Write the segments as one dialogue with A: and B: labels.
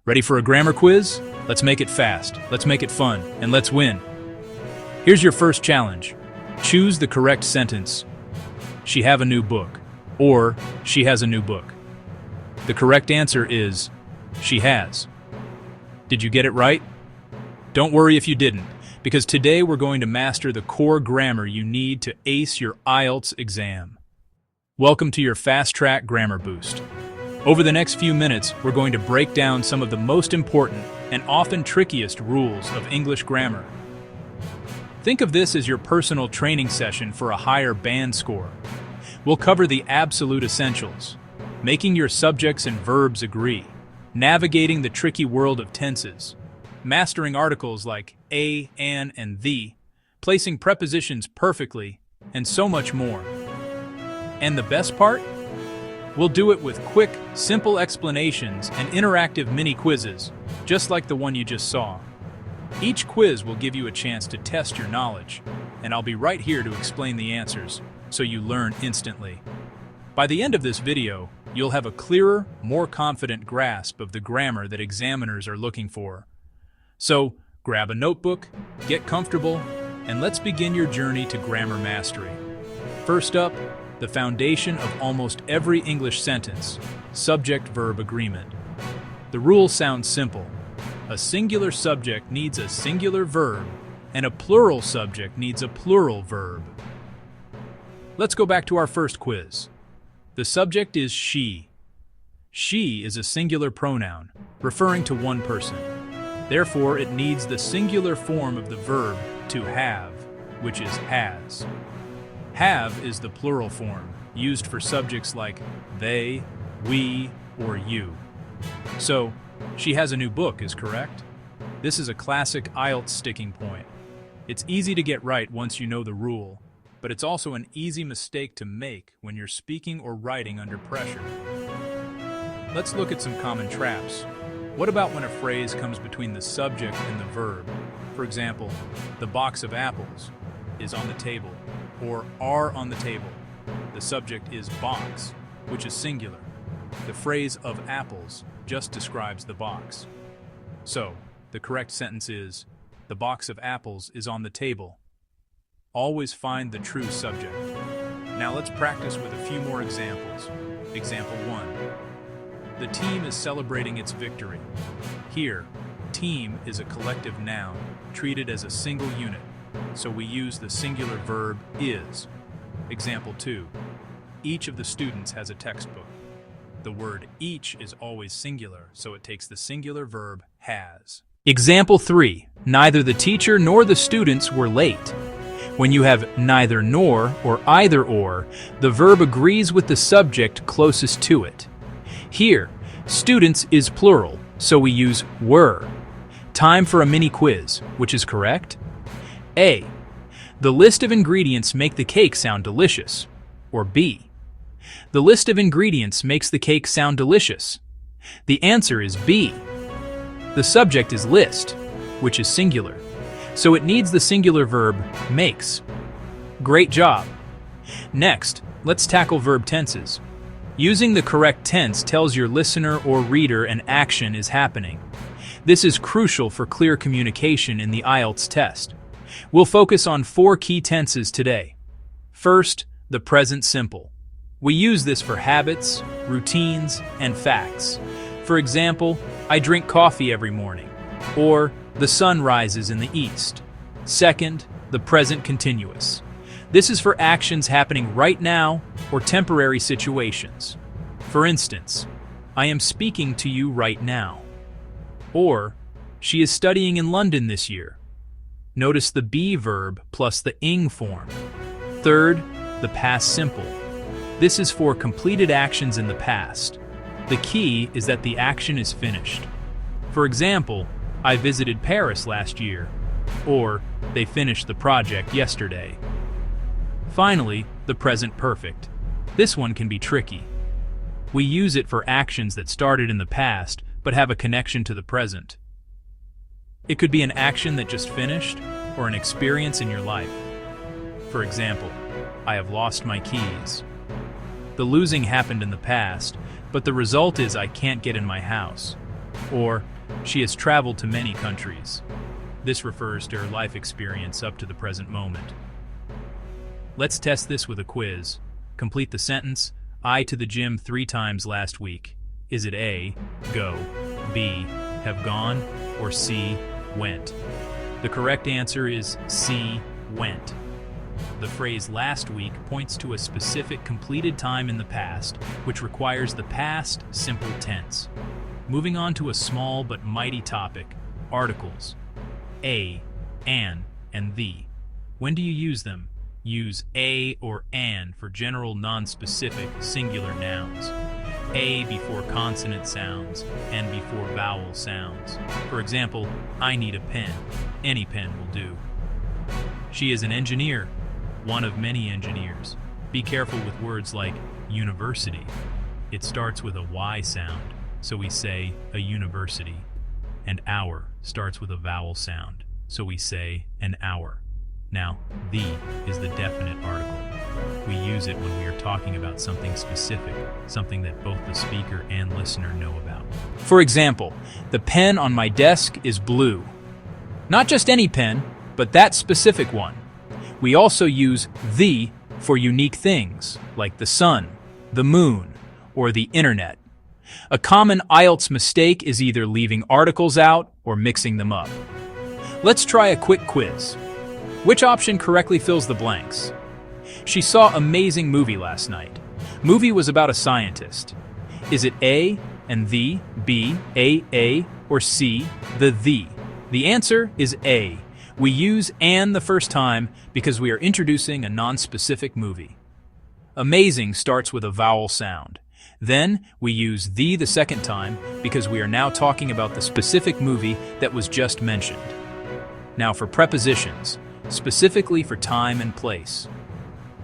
A: Ready for a grammar quiz? Let's make it fast, let's make it fun, and let's win. Here's your first challenge. Choose the correct sentence. She have a new book, or she has a new book. The correct answer is, she has. Did you get it right? Don't worry if you didn't, because today we're going to master the core grammar you need to ace your IELTS exam. Welcome to your Fast Track Grammar Boost. Over the next few minutes, we're going to break down some of the most important and often trickiest rules of English grammar. Think of this as your personal training session for a higher band score. We'll cover the absolute essentials, making your subjects and verbs agree, navigating the tricky world of tenses, mastering articles like a, an, and the, placing prepositions perfectly, and so much more. And the best part? We'll do it with quick, simple explanations and interactive mini quizzes, just like the one you just saw. Each quiz will give you a chance to test your knowledge, and I'll be right here to explain the answers, so you learn instantly. By the end of this video, you'll have a clearer, more confident grasp of the grammar that examiners are looking for. So, grab a notebook, get comfortable, and let's begin your journey to grammar mastery. First up, the foundation of almost every English sentence, subject-verb agreement. The rule sounds simple. A singular subject needs a singular verb, and a plural subject needs a plural verb. Let's go back to our first quiz. The subject is she. She is a singular pronoun, referring to one person. Therefore, it needs the singular form of the verb to have, which is has. Have is the plural form, used for subjects like they, we, or you. So, she has a new book is correct. This is a classic IELTS sticking point. It's easy to get right once you know the rule, but it's also an easy mistake to make when you're speaking or writing under pressure. Let's look at some common traps. What about when a phrase comes between the subject and the verb? For example, the box of apples is on the table, or are on the table. The subject is box, which is singular. The phrase of apples just describes the box. So, the correct sentence is, the box of apples is on the table. Always find the true subject. Now let's practice with a few more examples. Example 1. The team is celebrating its victory. Here, team is a collective noun, treated as a single unit, so we use the singular verb is. Example 2. Each of the students has a textbook. The word each is always singular, so it takes the singular verb has. Example 3. Neither the teacher nor the students were late. When you have neither nor or either or, the verb agrees with the subject closest to it. Here, students is plural, so we use were. Time for a mini quiz, which is correct? A. The list of ingredients make the cake sound delicious. Or B. The list of ingredients makes the cake sound delicious. The answer is B. The subject is list, which is singular, so it needs the singular verb makes. Great job! Next, let's tackle verb tenses. Using the correct tense tells your listener or reader an action is happening. This is crucial for clear communication in the IELTS test. We'll focus on 4 key tenses today. First, the present simple. We use this for habits, routines, and facts. For example, I drink coffee every morning, or the sun rises in the east. Second, the present continuous. This is for actions happening right now or temporary situations. For instance, I am speaking to you right now. Or, she is studying in London this year. Notice the be verb plus the ing form. Third, the past simple. This is for completed actions in the past. The key is that the action is finished. For example, I visited Paris last year, or they finished the project yesterday. Finally, the present perfect. This one can be tricky. We use it for actions that started in the past but have a connection to the present. It could be an action that just finished, or an experience in your life. For example, I have lost my keys. The losing happened in the past, but the result is I can't get in my house. Or, she has traveled to many countries. This refers to her life experience up to the present moment. Let's test this with a quiz. Complete the sentence, I to the gym 3 times last week. Is it A, go, B, have gone, or C, went? The correct answer is C, went. The phrase last week points to a specific completed time in the past, which requires the past simple tense. Moving on to a small but mighty topic, articles. A, an, and the. When do you use them? Use a or an for general non-specific singular nouns. A before consonant sounds and before vowel sounds. For example, I need a pen. Any pen will do. She is an engineer, one of many engineers. Be careful with words like university. It starts with a Y sound, so we say a university. And hour starts with a vowel sound, so we say an hour. Now, the is the definite article. We use it when we are talking about something specific, something that both the speaker and listener know about. For example, the pen on my desk is blue. Not just any pen, but that specific one. We also use the for unique things, like the sun, the moon, or the internet. A common IELTS mistake is either leaving articles out or mixing them up. Let's try a quick quiz. Which option correctly fills the blanks? She saw amazing movie last night. Movie was about a scientist. Is it A and the, B, A, or C, the? The answer is A. We use an the first time because we are introducing a non-specific movie. Amazing starts with a vowel sound. Then we use the second time because we are now talking about the specific movie that was just mentioned. Now for prepositions, specifically for time and place.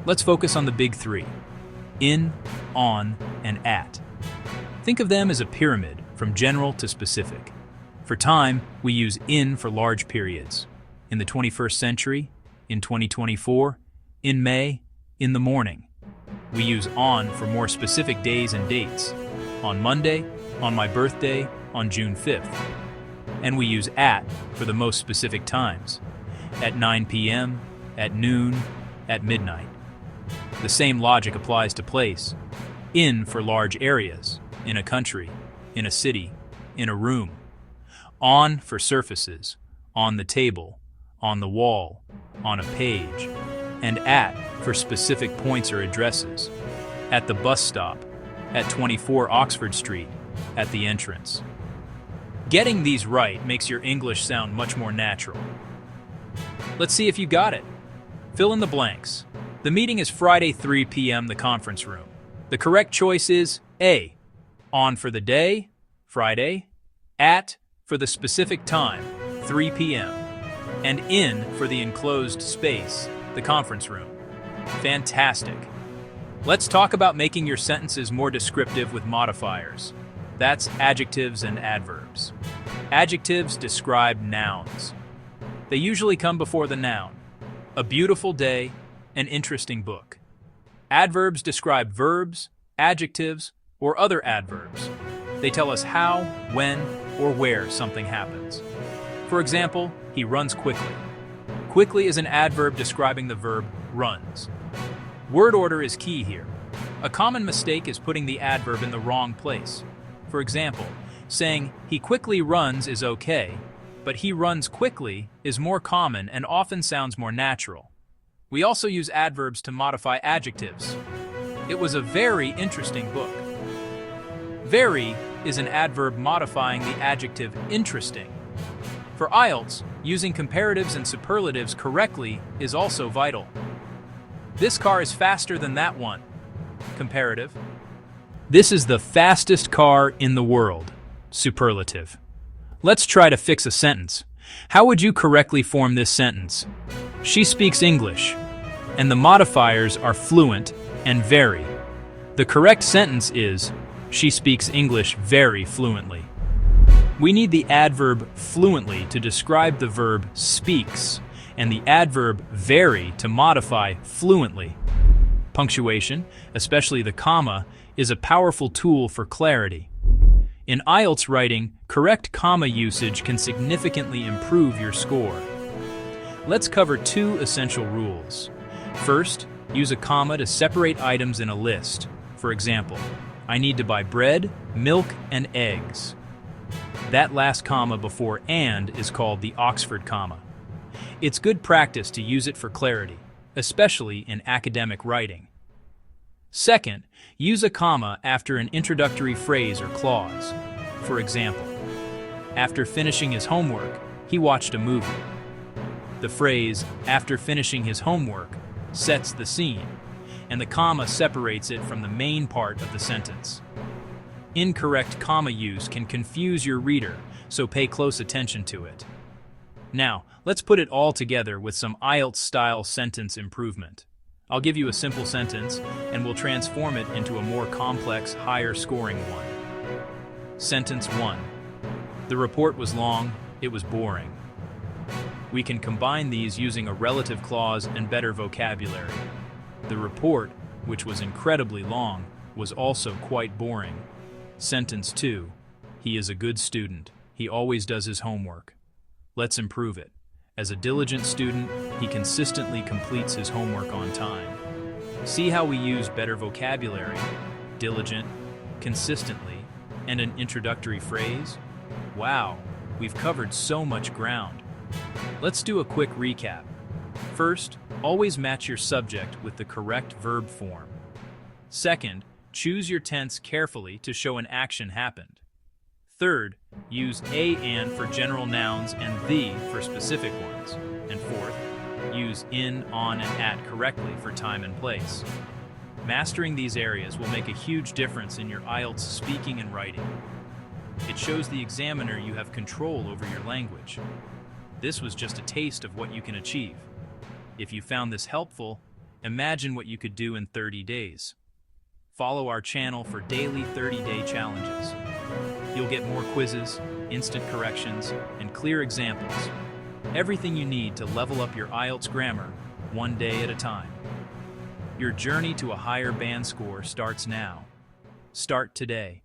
A: Let's focus on the big 3: in, on, and at. Think of them as a pyramid from general to specific. For time, we use in for large periods. In the 21st century, in 2024, in May, in the morning. We use on for more specific days and dates. On Monday, on my birthday, on June 5th. And we use at for the most specific times. At 9 p.m., at noon, at midnight. The same logic applies to place. In for large areas, in a country, in a city, in a room. On for surfaces, on the table, on the wall, on a page. And at for specific points or addresses. At the bus stop, at 24 Oxford Street, at the entrance. Getting these right makes your English sound much more natural. Let's see if you got it. Fill in the blanks. The meeting is Friday 3 p.m. the conference room. The correct choice is A. On for the day, Friday. At for the specific time, 3 p.m. And in for the enclosed space, the conference room. Fantastic. Let's talk about making your sentences more descriptive with modifiers. That's adjectives and adverbs. Adjectives describe nouns. They usually come before the noun. A beautiful day, an interesting book. Adverbs describe verbs, adjectives, or other adverbs. They tell us how, when, or where something happens. For example, he runs quickly. Quickly is an adverb describing the verb runs. Word order is key here. A common mistake is putting the adverb in the wrong place. For example, saying he quickly runs is okay, but he runs quickly is more common and often sounds more natural. We also use adverbs to modify adjectives. It was a very interesting book. Very is an adverb modifying the adjective interesting. For IELTS, using comparatives and superlatives correctly is also vital. This car is faster than that one. Comparative. This is the fastest car in the world. Superlative. Let's try to fix a sentence. How would you correctly form this sentence? She speaks English, and the modifiers are fluent and very. The correct sentence is, she speaks English very fluently. We need the adverb fluently to describe the verb speaks, and the adverb very to modify fluently. Punctuation, especially the comma, is a powerful tool for clarity. In IELTS writing, correct comma usage can significantly improve your score. Let's cover 2 essential rules. First, use a comma to separate items in a list. For example, I need to buy bread, milk, and eggs. That last comma before "and" is called the Oxford comma. It's good practice to use it for clarity, especially in academic writing. Second, use a comma after an introductory phrase or clause. For example, after finishing his homework, he watched a movie. The phrase, after finishing his homework, sets the scene, and the comma separates it from the main part of the sentence. Incorrect comma use can confuse your reader, so pay close attention to it. Now, let's put it all together with some IELTS-style sentence improvement. I'll give you a simple sentence, and we'll transform it into a more complex, higher-scoring one. Sentence 1. The report was long, it was boring. We can combine these using a relative clause and better vocabulary. The report, which was incredibly long, was also quite boring. Sentence 2. He is a good student. He always does his homework. Let's improve it. As a diligent student, he consistently completes his homework on time. See how we use better vocabulary, diligent, consistently, and an introductory phrase? Wow, we've covered so much ground. Let's do a quick recap. First, always match your subject with the correct verb form. Second, choose your tense carefully to show an action happened. Third, use a and for general nouns and the for specific ones. And fourth, use in, on, and at correctly for time and place. Mastering these areas will make a huge difference in your IELTS speaking and writing. It shows the examiner you have control over your language. This was just a taste of what you can achieve. If you found this helpful, imagine what you could do in 30 days. Follow our channel for daily 30-day challenges. You'll get more quizzes, instant corrections, and clear examples. Everything you need to level up your IELTS grammar, one day at a time. Your journey to a higher band score starts now. Start today.